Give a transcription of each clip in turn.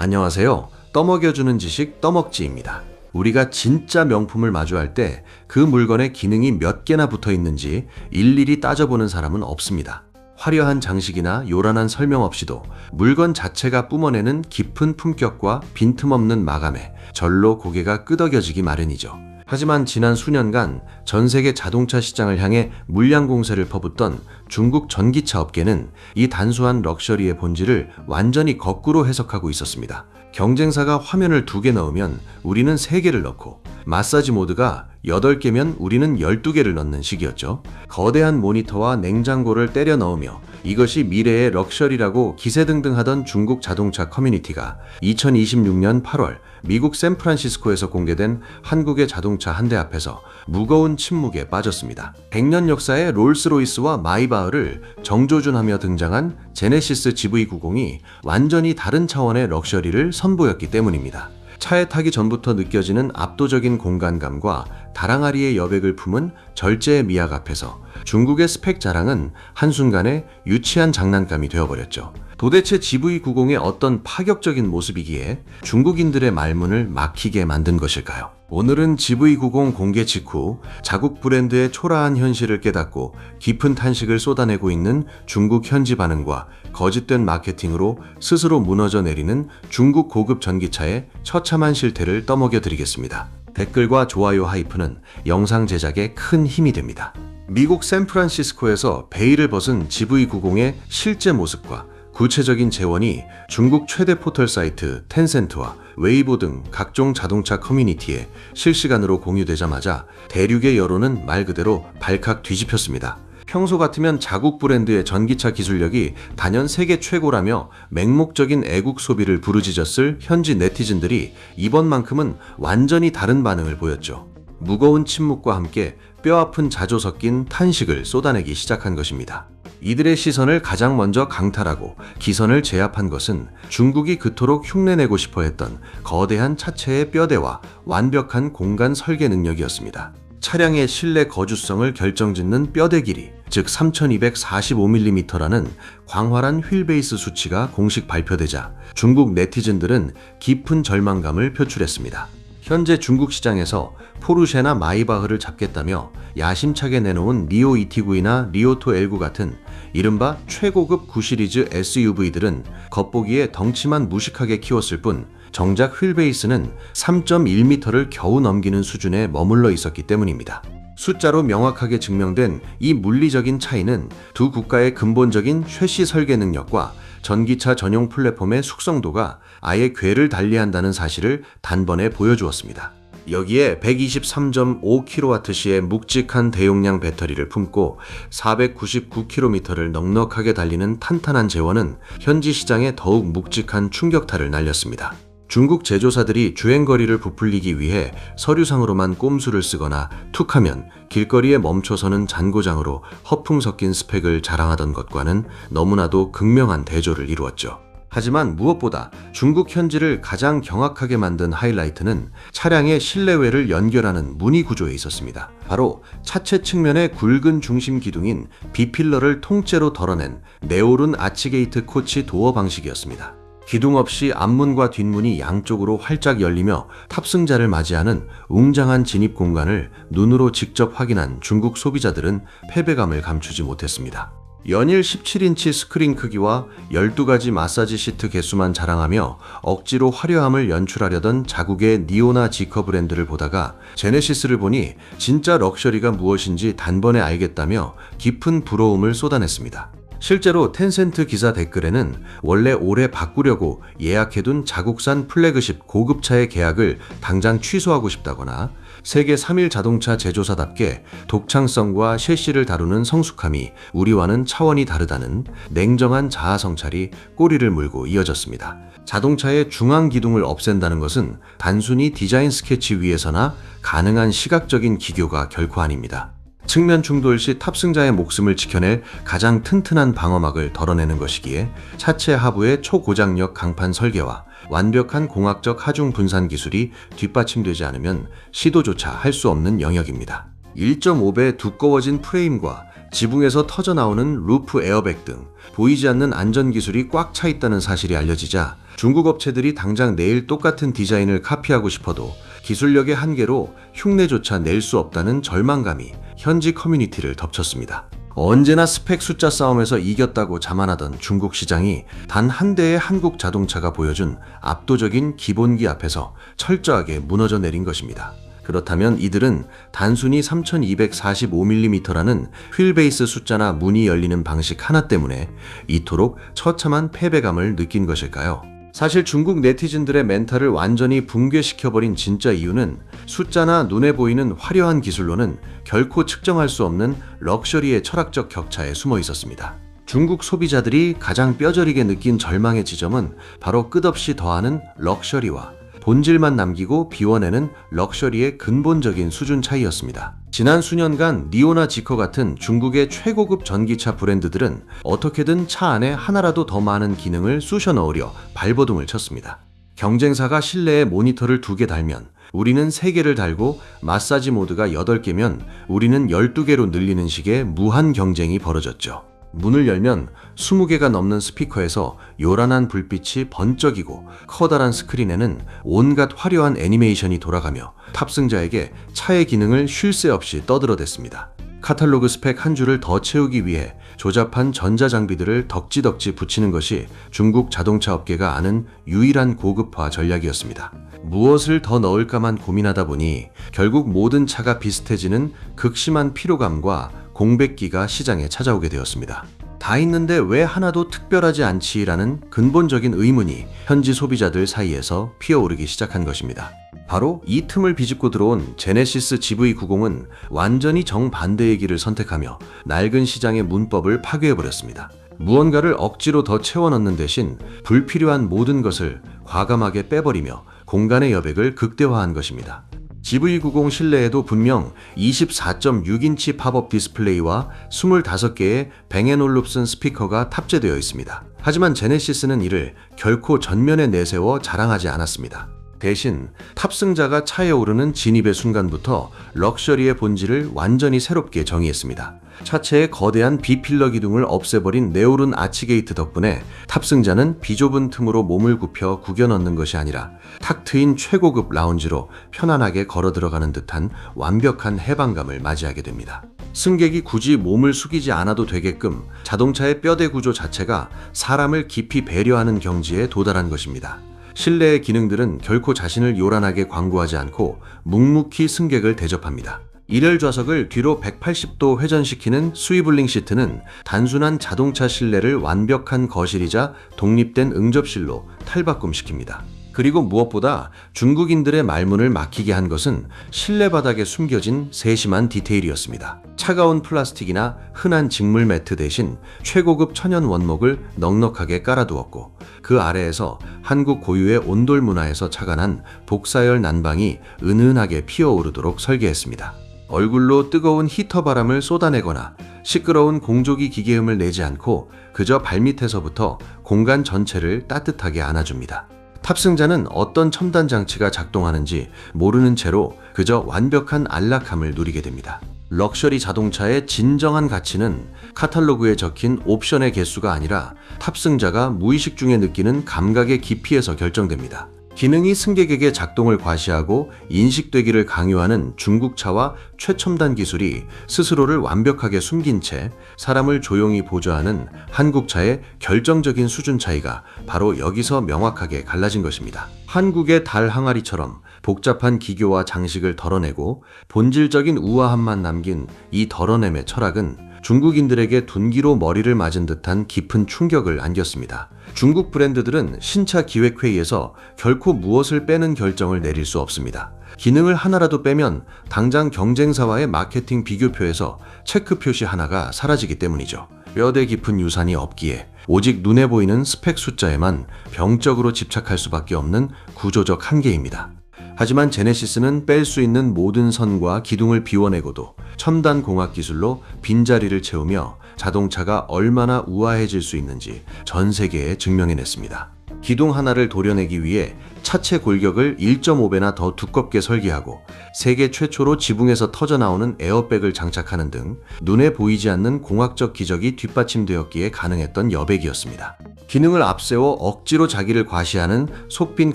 안녕하세요. 떠먹여주는 지식 떠먹지입니다. 우리가 진짜 명품을 마주할 때 그 물건에 기능이 몇 개나 붙어 있는지 일일이 따져보는 사람은 없습니다. 화려한 장식이나 요란한 설명 없이도 물건 자체가 뿜어내는 깊은 품격과 빈틈없는 마감에 절로 고개가 끄덕여지기 마련이죠. 하지만 지난 수년간 전 세계 자동차 시장을 향해 물량 공세를 퍼붓던 중국 전기차 업계는 이 단순한 럭셔리의 본질을 완전히 거꾸로 해석하고 있었습니다. 경쟁사가 화면을 2개 넣으면 우리는 3개를 넣고, 마사지 모드가 8개면 우리는 12개를 넣는 식이었죠. 거대한 모니터와 냉장고를 때려 넣으며 이것이 미래의 럭셔리라고 기세등등하던 중국 자동차 커뮤니티가 2026년 8월 미국 샌프란시스코에서 공개된 한국의 자동차 한 대 앞에서 무거운 침묵에 빠졌습니다. 100년 역사의 롤스로이스와 마이바흐를 정조준하며 등장한 제네시스 GV90이 완전히 다른 차원의 럭셔리를 선보였기 때문입니다. 차에 타기 전부터 느껴지는 압도적인 공간감과 다랑아리의 여백을 품은 절제의 미학 앞에서 중국의 스펙 자랑은 한순간에 유치한 장난감이 되어버렸죠. 도대체 GV90의 어떤 파격적인 모습이기에 중국인들의 말문을 막히게 만든 것일까요? 오늘은 GV90 공개 직후 자국 브랜드의 초라한 현실을 깨닫고 깊은 탄식을 쏟아내고 있는 중국 현지 반응과 거짓된 마케팅으로 스스로 무너져 내리는 중국 고급 전기차의 처참한 실태를 떠먹여 드리겠습니다. 댓글과 좋아요 하이프는 영상 제작에 큰 힘이 됩니다. 미국 샌프란시스코에서 베일을 벗은 GV90의 실제 모습과 구체적인 재원이 중국 최대 포털 사이트 텐센트와 웨이보 등 각종 자동차 커뮤니티에 실시간으로 공유되자마자 대륙의 여론은 말 그대로 발칵 뒤집혔습니다. 평소 같으면 자국 브랜드의 전기차 기술력이 단연 세계 최고라며 맹목적인 애국 소비를 부르짖었을 현지 네티즌들이 이번만큼은 완전히 다른 반응을 보였죠. 무거운 침묵과 함께 뼈아픈 자조 섞인 탄식을 쏟아내기 시작한 것입니다. 이들의 시선을 가장 먼저 강탈하고 기선을 제압한 것은 중국이 그토록 흉내내고 싶어 했던 거대한 차체의 뼈대와 완벽한 공간 설계 능력이었습니다. 차량의 실내 거주성을 결정짓는 뼈대 길이, 즉 3245mm라는 광활한 휠베이스 수치가 공식 발표되자 중국 네티즌들은 깊은 절망감을 표출했습니다. 현재 중국 시장에서 포르쉐나 마이바흐를 잡겠다며 야심차게 내놓은 리오 ET9이나 리오토 L9 같은 이른바 최고급 9시리즈 SUV들은 겉보기에 덩치만 무식하게 키웠을 뿐 정작 휠베이스는 3.1m를 겨우 넘기는 수준에 머물러 있었기 때문입니다. 숫자로 명확하게 증명된 이 물리적인 차이는 두 국가의 근본적인 쉐시 설계 능력과 전기차 전용 플랫폼의 숙성도가 아예 궤를 달리한다는 사실을 단번에 보여주었습니다. 여기에 123.5kWh의 묵직한 대용량 배터리를 품고 499km를 넉넉하게 달리는 탄탄한 제원은 현지 시장에 더욱 묵직한 충격타를 날렸습니다. 중국 제조사들이 주행거리를 부풀리기 위해 서류상으로만 꼼수를 쓰거나 툭하면 길거리에 멈춰서는 잔고장으로 허풍 섞인 스펙을 자랑하던 것과는 너무나도 극명한 대조를 이루었죠. 하지만 무엇보다 중국 현지를 가장 경악하게 만든 하이라이트는 차량의 실내외를 연결하는 무늬 구조에 있었습니다. 바로 차체 측면의 굵은 중심 기둥인 B필러를 통째로 덜어낸 네오룬 아치게이트 코치 도어 방식이었습니다. 기둥 없이 앞문과 뒷문이 양쪽으로 활짝 열리며 탑승자를 맞이하는 웅장한 진입 공간을 눈으로 직접 확인한 중국 소비자들은 패배감을 감추지 못했습니다. 연일 17인치 스크린 크기와 12가지 마사지 시트 개수만 자랑하며 억지로 화려함을 연출하려던 자국의 니오나 지커 브랜드를 보다가 제네시스를 보니 진짜 럭셔리가 무엇인지 단번에 알겠다며 깊은 부러움을 쏟아냈습니다. 실제로 텐센트 기사 댓글에는 원래 올해 바꾸려고 예약해둔 자국산 플래그십 고급차의 계약을 당장 취소하고 싶다거나 세계 3일 자동차 제조사답게 독창성과 셰시를 다루는 성숙함이 우리와는 차원이 다르다는 냉정한 자아 성찰이 꼬리를 물고 이어졌습니다. 자동차의 중앙 기둥을 없앤다는 것은 단순히 디자인 스케치 위에서나 가능한 시각적인 기교가 결코 아닙니다. 측면 충돌 시 탑승자의 목숨을 지켜낼 가장 튼튼한 방어막을 덜어내는 것이기에 차체 하부의 초고장력 강판 설계와 완벽한 공학적 하중 분산 기술이 뒷받침되지 않으면 시도조차 할 수 없는 영역입니다. 1.5배 두꺼워진 프레임과 지붕에서 터져나오는 루프 에어백 등 보이지 않는 안전기술이 꽉 차 있다는 사실이 알려지자 중국 업체들이 당장 내일 똑같은 디자인을 카피하고 싶어도 기술력의 한계로 흉내조차 낼 수 없다는 절망감이 현지 커뮤니티를 덮쳤습니다. 언제나 스펙 숫자 싸움에서 이겼다고 자만하던 중국 시장이 단 한 대의 한국 자동차가 보여준 압도적인 기본기 앞에서 철저하게 무너져 내린 것입니다. 그렇다면 이들은 단순히 3245mm라는 휠베이스 숫자나 문이 열리는 방식 하나 때문에 이토록 처참한 패배감을 느낀 것일까요? 사실 중국 네티즌들의 멘탈을 완전히 붕괴시켜버린 진짜 이유는 숫자나 눈에 보이는 화려한 기술로는 결코 측정할 수 없는 럭셔리의 철학적 격차에 숨어 있었습니다. 중국 소비자들이 가장 뼈저리게 느낀 절망의 지점은 바로 끝없이 더하는 럭셔리와 본질만 남기고 비워내는 럭셔리의 근본적인 수준 차이였습니다. 지난 수년간 니오나 지커 같은 중국의 최고급 전기차 브랜드들은 어떻게든 차 안에 하나라도 더 많은 기능을 쑤셔 넣으려 발버둥을 쳤습니다. 경쟁사가 실내에 모니터를 2개 달면 우리는 3개를 달고 마사지 모드가 8개면 우리는 12개로 늘리는 식의 무한 경쟁이 벌어졌죠. 문을 열면 20개가 넘는 스피커에서 요란한 불빛이 번쩍이고 커다란 스크린에는 온갖 화려한 애니메이션이 돌아가며 탑승자에게 차의 기능을 쉴 새 없이 떠들어댔습니다. 카탈로그 스펙 한 줄을 더 채우기 위해 조잡한 전자장비들을 덕지덕지 붙이는 것이 중국 자동차 업계가 아는 유일한 고급화 전략이었습니다. 무엇을 더 넣을까만 고민하다 보니 결국 모든 차가 비슷해지는 극심한 피로감과 공백기가 시장에 찾아오게 되었습니다. 다 있는데 왜 하나도 특별하지 않지라는 근본적인 의문이 현지 소비자들 사이에서 피어오르기 시작한 것입니다. 바로 이 틈을 비집고 들어온 제네시스 GV90은 완전히 정반대의 길을 선택하며 낡은 시장의 문법을 파괴해버렸습니다. 무언가를 억지로 더 채워넣는 대신 불필요한 모든 것을 과감하게 빼버리며 공간의 여백을 극대화한 것입니다. GV90 실내에도 분명 24.6인치 팝업 디스플레이와 25개의 뱅앤올룹슨 스피커가 탑재되어 있습니다. 하지만 제네시스는 이를 결코 전면에 내세워 자랑하지 않았습니다. 대신 탑승자가 차에 오르는 진입의 순간부터 럭셔리의 본질을 완전히 새롭게 정의했습니다. 차체의 거대한 B필러 기둥을 없애버린 네오른 아치게이트 덕분에 탑승자는 비좁은 틈으로 몸을 굽혀 구겨 넣는 것이 아니라 탁 트인 최고급 라운지로 편안하게 걸어 들어가는 듯한 완벽한 해방감을 맞이하게 됩니다. 승객이 굳이 몸을 숙이지 않아도 되게끔 자동차의 뼈대 구조 자체가 사람을 깊이 배려하는 경지에 도달한 것입니다. 실내의 기능들은 결코 자신을 요란하게 광고하지 않고 묵묵히 승객을 대접합니다. 일열 좌석을 뒤로 180도 회전시키는 스위블링 시트는 단순한 자동차 실내를 완벽한 거실이자 독립된 응접실로 탈바꿈시킵니다. 그리고 무엇보다 중국인들의 말문을 막히게 한 것은 실내 바닥에 숨겨진 세심한 디테일이었습니다. 차가운 플라스틱이나 흔한 직물 매트 대신 최고급 천연 원목을 넉넉하게 깔아두었고 그 아래에서 한국 고유의 온돌 문화에서 착안한 복사열 난방이 은은하게 피어오르도록 설계했습니다. 얼굴로 뜨거운 히터 바람을 쏟아내거나 시끄러운 공조기 기계음을 내지 않고 그저 발밑에서부터 공간 전체를 따뜻하게 안아줍니다. 탑승자는 어떤 첨단 장치가 작동하는지 모르는 채로 그저 완벽한 안락함을 누리게 됩니다. 럭셔리 자동차의 진정한 가치는 카탈로그에 적힌 옵션의 개수가 아니라 탑승자가 무의식 중에 느끼는 감각의 깊이에서 결정됩니다. 기능이 승객에게 작동을 과시하고 인식되기를 강요하는 중국차와 최첨단 기술이 스스로를 완벽하게 숨긴 채 사람을 조용히 보좌하는 한국차의 결정적인 수준 차이가 바로 여기서 명확하게 갈라진 것입니다. 한국의 달 항아리처럼 복잡한 기교와 장식을 덜어내고 본질적인 우아함만 남긴 이 덜어냄의 철학은 중국인들에게 둔기로 머리를 맞은 듯한 깊은 충격을 안겼습니다. 중국 브랜드들은 신차 기획회의에서 결코 무엇을 빼는 결정을 내릴 수 없습니다. 기능을 하나라도 빼면 당장 경쟁사와의 마케팅 비교표에서 체크 표시 하나가 사라지기 때문이죠. 뼈대 깊은 유산이 없기에 오직 눈에 보이는 스펙 숫자에만 병적으로 집착할 수밖에 없는 구조적 한계입니다. 하지만 제네시스는 뺄 수 있는 모든 선과 기둥을 비워내고도 첨단 공학 기술로 빈자리를 채우며 자동차가 얼마나 우아해질 수 있는지 전 세계에 증명해냈습니다. 기둥 하나를 도려내기 위해 차체 골격을 1.5배나 더 두껍게 설계하고 세계 최초로 지붕에서 터져나오는 에어백을 장착하는 등 눈에 보이지 않는 공학적 기적이 뒷받침되었기에 가능했던 여백이었습니다. 기능을 앞세워 억지로 자기를 과시하는 속빈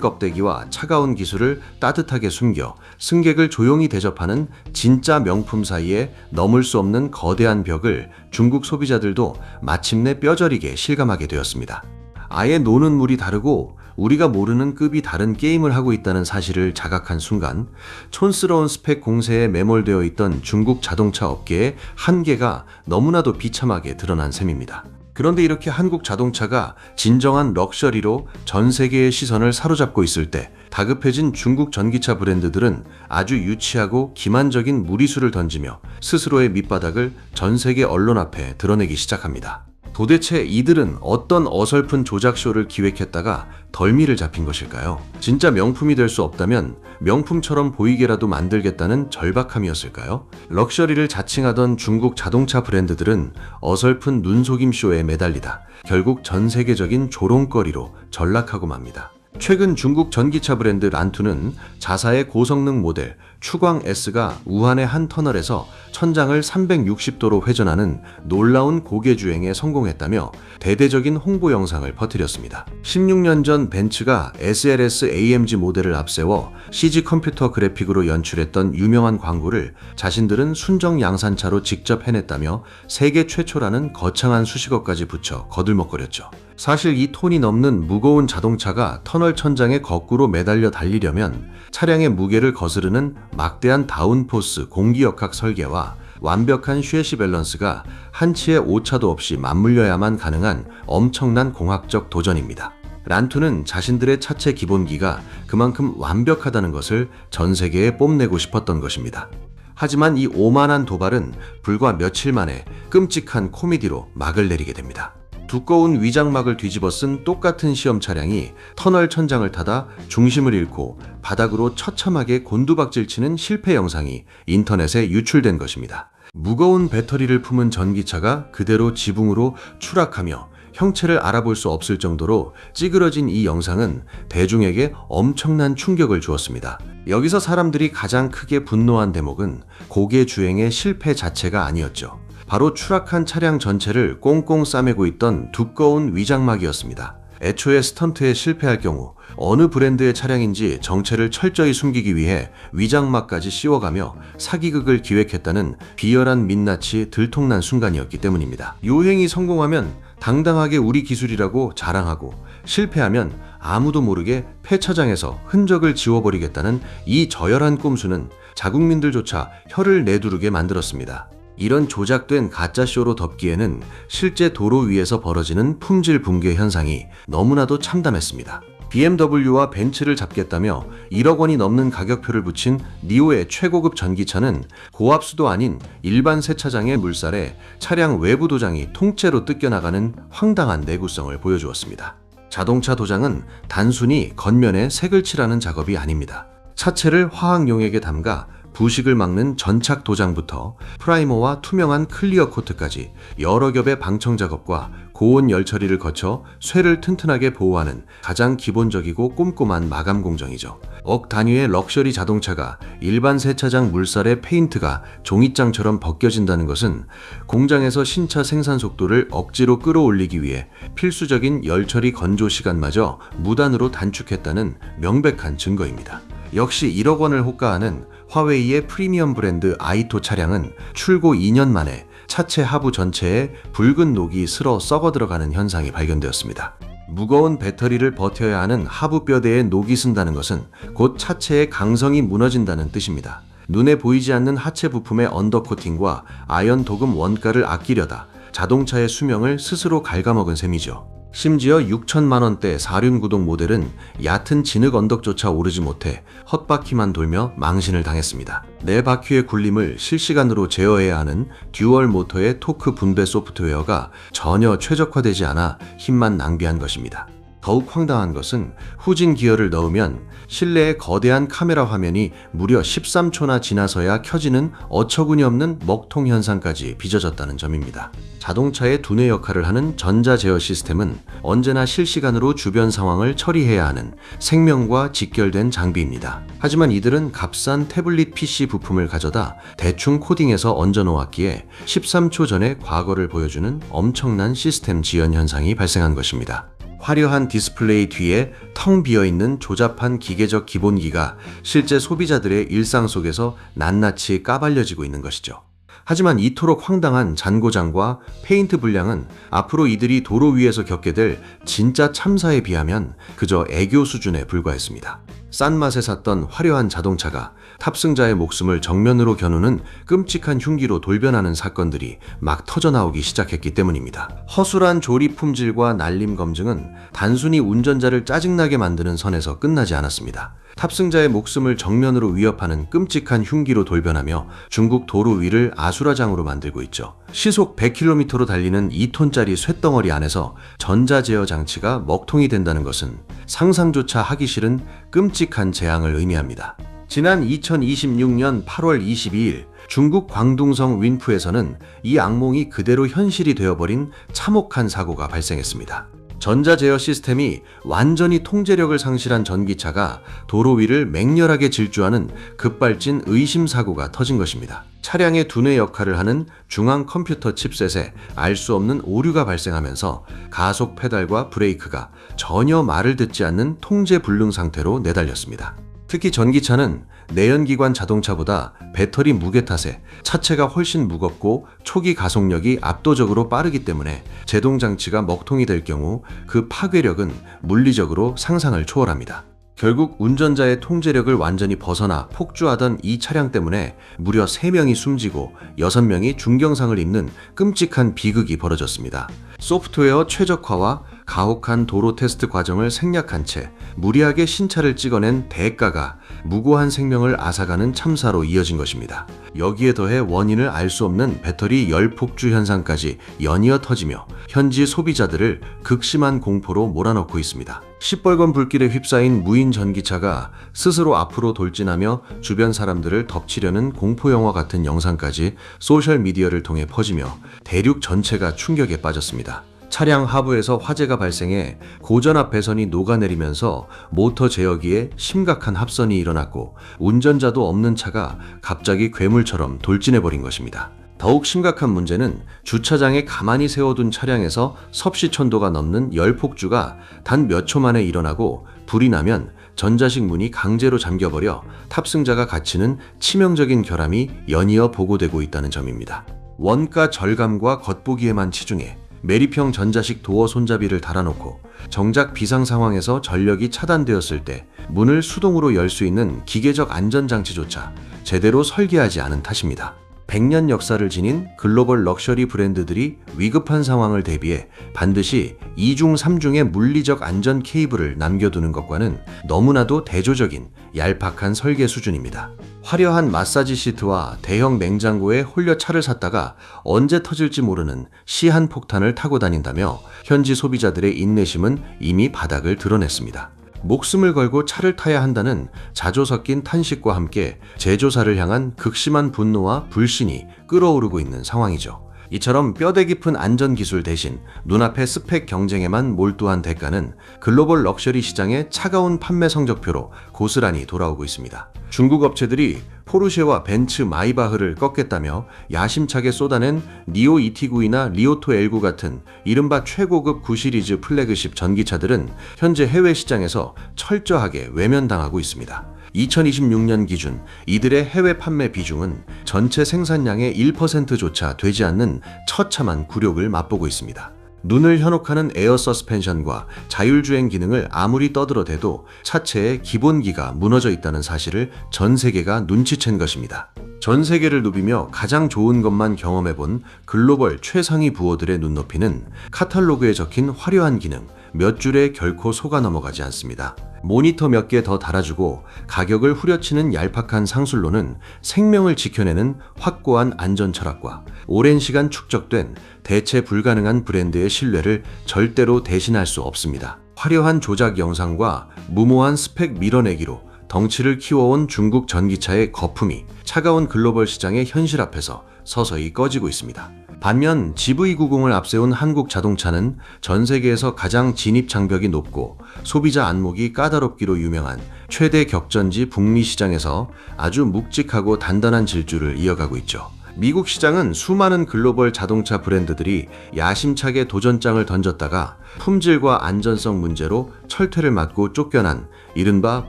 껍데기와 차가운 기술을 따뜻하게 숨겨 승객을 조용히 대접하는 진짜 명품 사이에 넘을 수 없는 거대한 벽을 중국 소비자들도 마침내 뼈저리게 실감하게 되었습니다. 아예 노는 물이 다르고 우리가 모르는 급이 다른 게임을 하고 있다는 사실을 자각한 순간 촌스러운 스펙 공세에 매몰되어 있던 중국 자동차 업계의 한계가 너무나도 비참하게 드러난 셈입니다. 그런데 이렇게 한국 자동차가 진정한 럭셔리로 전 세계의 시선을 사로잡고 있을 때 다급해진 중국 전기차 브랜드들은 아주 유치하고 기만적인 무리수를 던지며 스스로의 밑바닥을 전 세계 언론 앞에 드러내기 시작합니다. 도대체 이들은 어떤 어설픈 조작쇼를 기획했다가 덜미를 잡힌 것일까요? 진짜 명품이 될 수 없다면 명품처럼 보이게라도 만들겠다는 절박함이었을까요? 럭셔리를 자칭하던 중국 자동차 브랜드들은 어설픈 눈속임 쇼에 매달리다 결국 전 세계적인 조롱거리로 전락하고 맙니다. 최근 중국 전기차 브랜드 란투는 자사의 고성능 모델 추광 S가 우한의 한 터널에서 천장을 360도로 회전하는 놀라운 고개 주행에 성공했다며 대대적인 홍보 영상을 퍼뜨렸습니다. 16년 전 벤츠가 SLS AMG 모델을 앞세워 CG 컴퓨터 그래픽으로 연출했던 유명한 광고를 자신들은 순정 양산차로 직접 해냈다며 세계 최초라는 거창한 수식어까지 붙여 거들먹거렸죠. 사실 이 톤이 넘는 무거운 자동차가 터널 천장에 거꾸로 매달려 달리려면 차량의 무게를 거스르는 막대한 다운포스 공기역학 설계와 완벽한 쉐시 밸런스가 한치의 오차도 없이 맞물려야만 가능한 엄청난 공학적 도전입니다. 란투는 자신들의 차체 기본기가 그만큼 완벽하다는 것을 전 세계에 뽐내고 싶었던 것입니다. 하지만 이 오만한 도발은 불과 며칠 만에 끔찍한 코미디로 막을 내리게 됩니다. 두꺼운 위장막을 뒤집어 쓴 똑같은 시험 차량이 터널 천장을 타다 중심을 잃고 바닥으로 처참하게 곤두박질치는 실패 영상이 인터넷에 유출된 것입니다. 무거운 배터리를 품은 전기차가 그대로 지붕으로 추락하며 형체를 알아볼 수 없을 정도로 찌그러진 이 영상은 대중에게 엄청난 충격을 주었습니다. 여기서 사람들이 가장 크게 분노한 대목은 고개 주행의 실패 자체가 아니었죠. 바로 추락한 차량 전체를 꽁꽁 싸매고 있던 두꺼운 위장막이었습니다. 애초에 스턴트에 실패할 경우 어느 브랜드의 차량인지 정체를 철저히 숨기기 위해 위장막까지 씌워가며 사기극을 기획했다는 비열한 민낯이 들통난 순간이었기 때문입니다. 요행이 성공하면 당당하게 우리 기술이라고 자랑하고 실패하면 아무도 모르게 폐차장에서 흔적을 지워버리겠다는 이 저열한 꼼수는 자국민들조차 혀를 내두르게 만들었습니다. 이런 조작된 가짜쇼로 덮기에는 실제 도로 위에서 벌어지는 품질 붕괴 현상이 너무나도 참담했습니다. BMW와 벤츠를 잡겠다며 1억 원이 넘는 가격표를 붙인 니오의 최고급 전기차는 고압수도 아닌 일반 세차장의 물살에 차량 외부 도장이 통째로 뜯겨나가는 황당한 내구성을 보여주었습니다. 자동차 도장은 단순히 겉면에 색을 칠하는 작업이 아닙니다. 차체를 화학용액에 담가 부식을 막는 전착 도장부터 프라이머와 투명한 클리어 코트까지 여러 겹의 방청 작업과 고온 열 처리를 거쳐 쇠를 튼튼하게 보호하는 가장 기본적이고 꼼꼼한 마감 공정이죠. 억 단위의 럭셔리 자동차가 일반 세차장 물살의 페인트가 종이장처럼 벗겨진다는 것은 공장에서 신차 생산 속도를 억지로 끌어올리기 위해 필수적인 열 처리 건조 시간마저 무단으로 단축했다는 명백한 증거입니다. 역시 1억 원을 호가하는 화웨이의 프리미엄 브랜드 아이토 차량은 출고 2년 만에 차체 하부 전체에 붉은 녹이 슬어 썩어 들어가는 현상이 발견되었습니다. 무거운 배터리를 버텨야 하는 하부 뼈대에 녹이 쓴다는 것은 곧 차체의 강성이 무너진다는 뜻입니다. 눈에 보이지 않는 하체 부품의 언더코팅과 아연 도금 원가를 아끼려다 자동차의 수명을 스스로 갉아먹은 셈이죠. 심지어 6천만 원대 4륜 구동 모델은 얕은 진흙 언덕조차 오르지 못해 헛바퀴만 돌며 망신을 당했습니다. 네 바퀴의 굴림을 실시간으로 제어해야 하는 듀얼 모터의 토크 분배 소프트웨어가 전혀 최적화되지 않아 힘만 낭비한 것입니다. 더욱 황당한 것은 후진 기어를 넣으면 실내의 거대한 카메라 화면이 무려 13초나 지나서야 켜지는 어처구니 없는 먹통 현상까지 빚어졌다는 점입니다. 자동차의 두뇌 역할을 하는 전자 제어 시스템은 언제나 실시간으로 주변 상황을 처리해야 하는 생명과 직결된 장비입니다. 하지만 이들은 값싼 태블릿 PC 부품을 가져다 대충 코딩해서 얹어 놓았기에 13초 전에 과거를 보여주는 엄청난 시스템 지연 현상이 발생한 것입니다. 화려한 디스플레이 뒤에 텅 비어있는 조잡한 기계적 기본기가 실제 소비자들의 일상 속에서 낱낱이 까발려지고 있는 것이죠. 하지만 이토록 황당한 잔고장과 페인트 불량은 앞으로 이들이 도로 위에서 겪게 될 진짜 참사에 비하면 그저 애교 수준에 불과했습니다. 싼 맛에 샀던 화려한 자동차가 탑승자의 목숨을 정면으로 겨누는 끔찍한 흉기로 돌변하는 사건들이 막 터져나오기 시작했기 때문입니다. 허술한 조립 품질과 날림 검증은 단순히 운전자를 짜증나게 만드는 선에서 끝나지 않았습니다. 탑승자의 목숨을 정면으로 위협하는 끔찍한 흉기로 돌변하며 중국 도로 위를 아수라장으로 만들고 있죠. 시속 100km로 달리는 2톤짜리 쇳덩어리 안에서 전자제어 장치가 먹통이 된다는 것은 상상조차 하기 싫은 끔찍한 재앙을 의미합니다. 지난 2026년 8월 22일 중국 광둥성 윈푸에서는 이 악몽이 그대로 현실이 되어버린 참혹한 사고가 발생했습니다. 전자제어 시스템이 완전히 통제력을 상실한 전기차가 도로 위를 맹렬하게 질주하는 급발진 의심사고가 터진 것입니다. 차량의 두뇌 역할을 하는 중앙 컴퓨터 칩셋에 알 수 없는 오류가 발생하면서 가속 페달과 브레이크가 전혀 말을 듣지 않는 통제 불능 상태로 내달렸습니다. 특히 전기차는 내연기관 자동차보다 배터리 무게 탓에 차체가 훨씬 무겁고 초기 가속력이 압도적으로 빠르기 때문에 제동장치가 먹통이 될 경우 그 파괴력은 물리적으로 상상을 초월합니다. 결국 운전자의 통제력을 완전히 벗어나 폭주하던 이 차량 때문에 무려 3명이 숨지고 6명이 중경상을 입는 끔찍한 비극이 벌어졌습니다. 소프트웨어 최적화와 가혹한 도로 테스트 과정을 생략한 채 무리하게 신차를 찍어낸 대가가 무고한 생명을 앗아가는 참사로 이어진 것입니다. 여기에 더해 원인을 알 수 없는 배터리 열폭주 현상까지 연이어 터지며 현지 소비자들을 극심한 공포로 몰아넣고 있습니다. 시뻘건 불길에 휩싸인 무인 전기차가 스스로 앞으로 돌진하며 주변 사람들을 덮치려는 공포영화 같은 영상까지 소셜미디어를 통해 퍼지며 대륙 전체가 충격에 빠졌습니다. 차량 하부에서 화재가 발생해 고전압 배선이 녹아내리면서 모터 제어기에 심각한 합선이 일어났고 운전자도 없는 차가 갑자기 괴물처럼 돌진해버린 것입니다. 더욱 심각한 문제는 주차장에 가만히 세워둔 차량에서 섭씨천도가 넘는 열폭주가 단 몇 초 만에 일어나고 불이 나면 전자식 문이 강제로 잠겨버려 탑승자가 갇히는 치명적인 결함이 연이어 보고되고 있다는 점입니다. 원가 절감과 겉보기에만 치중해 매립형 전자식 도어 손잡이를 달아놓고 정작 비상 상황에서 전력이 차단되었을 때 문을 수동으로 열 수 있는 기계적 안전장치조차 제대로 설계하지 않은 탓입니다. 100년 역사를 지닌 글로벌 럭셔리 브랜드들이 위급한 상황을 대비해 반드시 2중 3중의 물리적 안전 케이블을 남겨두는 것과는 너무나도 대조적인 얄팍한 설계 수준입니다. 화려한 마사지 시트와 대형 냉장고에 홀려 차를 샀다가 언제 터질지 모르는 시한폭탄을 타고 다닌다며 현지 소비자들의 인내심은 이미 바닥을 드러냈습니다. 목숨을 걸고 차를 타야 한다는 자조 섞인 탄식과 함께 제조사를 향한 극심한 분노와 불신이 끓어오르고 있는 상황이죠. 이처럼 뼈대 깊은 안전기술 대신 눈앞의 스펙 경쟁에만 몰두한 대가는 글로벌 럭셔리 시장의 차가운 판매 성적표로 고스란히 돌아오고 있습니다. 중국 업체들이 포르쉐와 벤츠 마이바흐를 꺾겠다며 야심차게 쏟아낸 니오 ET9이나 리오토 L9 같은 이른바 최고급 9시리즈 플래그십 전기차들은 현재 해외 시장에서 철저하게 외면당하고 있습니다. 2026년 기준 이들의 해외 판매 비중은 전체 생산량의 1%조차 되지 않는 처참한 굴욕을 맛보고 있습니다. 눈을 현혹하는 에어 서스펜션과 자율주행 기능을 아무리 떠들어대도 차체의 기본기가 무너져 있다는 사실을 전 세계가 눈치챈 것입니다. 전 세계를 누비며 가장 좋은 것만 경험해본 글로벌 최상위 부호들의 눈높이는 카탈로그에 적힌 화려한 기능 몇 줄에 결코 속아 넘어가지 않습니다. 모니터 몇 개 더 달아주고 가격을 후려치는 얄팍한 상술로는 생명을 지켜내는 확고한 안전 철학과 오랜 시간 축적된 대체 불가능한 브랜드의 신뢰를 절대로 대신할 수 없습니다. 화려한 조작 영상과 무모한 스펙 밀어내기로 덩치를 키워온 중국 전기차의 거품이 차가운 글로벌 시장의 현실 앞에서 서서히 꺼지고 있습니다. 반면 GV90을 앞세운 한국 자동차는 전 세계에서 가장 진입 장벽이 높고 소비자 안목이 까다롭기로 유명한 최대 격전지 북미 시장에서 아주 묵직하고 단단한 질주를 이어가고 있죠. 미국 시장은 수많은 글로벌 자동차 브랜드들이 야심차게 도전장을 던졌다가 품질과 안전성 문제로 철퇴를 맞고 쫓겨난 이른바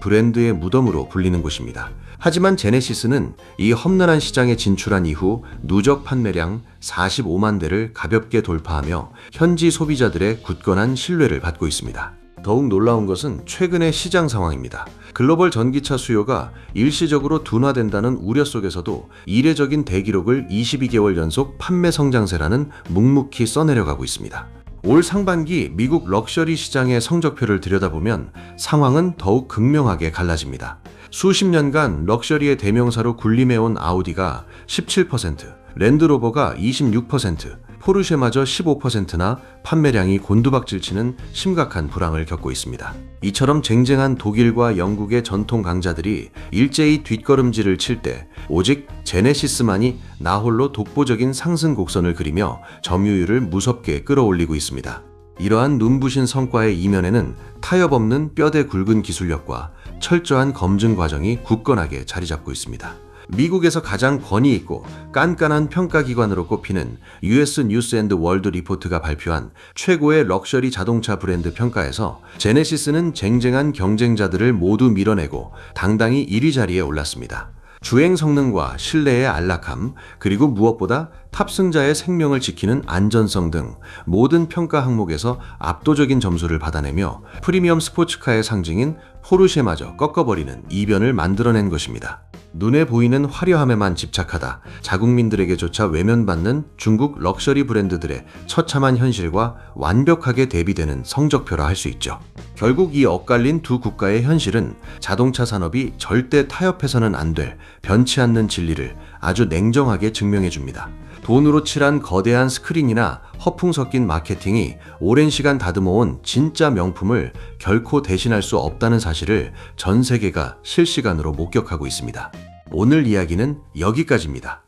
브랜드의 무덤으로 불리는 곳입니다. 하지만 제네시스는 이 험난한 시장에 진출한 이후 누적 판매량 45만 대를 가볍게 돌파하며 현지 소비자들의 굳건한 신뢰를 받고 있습니다. 더욱 놀라운 것은 최근의 시장 상황입니다. 글로벌 전기차 수요가 일시적으로 둔화된다는 우려 속에서도 이례적인 대기록을 22개월 연속 판매 성장세라는 묵묵히 써내려가고 있습니다. 올 상반기 미국 럭셔리 시장의 성적표를 들여다보면 상황은 더욱 극명하게 갈라집니다. 수십 년간 럭셔리의 대명사로 군림해온 아우디가 17%, 랜드로버가 26%, 포르쉐마저 15%나 판매량이 곤두박질치는 심각한 불황을 겪고 있습니다. 이처럼 쟁쟁한 독일과 영국의 전통 강자들이 일제히 뒷걸음질을 칠 때 오직 제네시스만이 나홀로 독보적인 상승 곡선을 그리며 점유율을 무섭게 끌어올리고 있습니다. 이러한 눈부신 성과의 이면에는 타협 없는 뼈대 굵은 기술력과 철저한 검증 과정이 굳건하게 자리 잡고 있습니다. 미국에서 가장 권위 있고 깐깐한 평가기관으로 꼽히는 US 뉴스 앤드 월드 리포트가 발표한 최고의 럭셔리 자동차 브랜드 평가에서 제네시스는 쟁쟁한 경쟁자들을 모두 밀어내고 당당히 1위 자리에 올랐습니다. 주행 성능과 실내의 안락함, 그리고 무엇보다 탑승자의 생명을 지키는 안전성 등 모든 평가 항목에서 압도적인 점수를 받아내며 프리미엄 스포츠카의 상징인 포르쉐마저 꺾어버리는 이변을 만들어낸 것입니다. 눈에 보이는 화려함에만 집착하다 자국민들에게조차 외면받는 중국 럭셔리 브랜드들의 처참한 현실과 완벽하게 대비되는 성적표라 할 수 있죠. 결국 이 엇갈린 두 국가의 현실은 자동차 산업이 절대 타협해서는 안 될 변치 않는 진리를 아주 냉정하게 증명해 줍니다. 돈으로 칠한 거대한 스크린이나 허풍 섞인 마케팅이 오랜 시간 다듬어온 진짜 명품을 결코 대신할 수 없다는 사실을 전 세계가 실시간으로 목격하고 있습니다. 오늘 이야기는 여기까지입니다.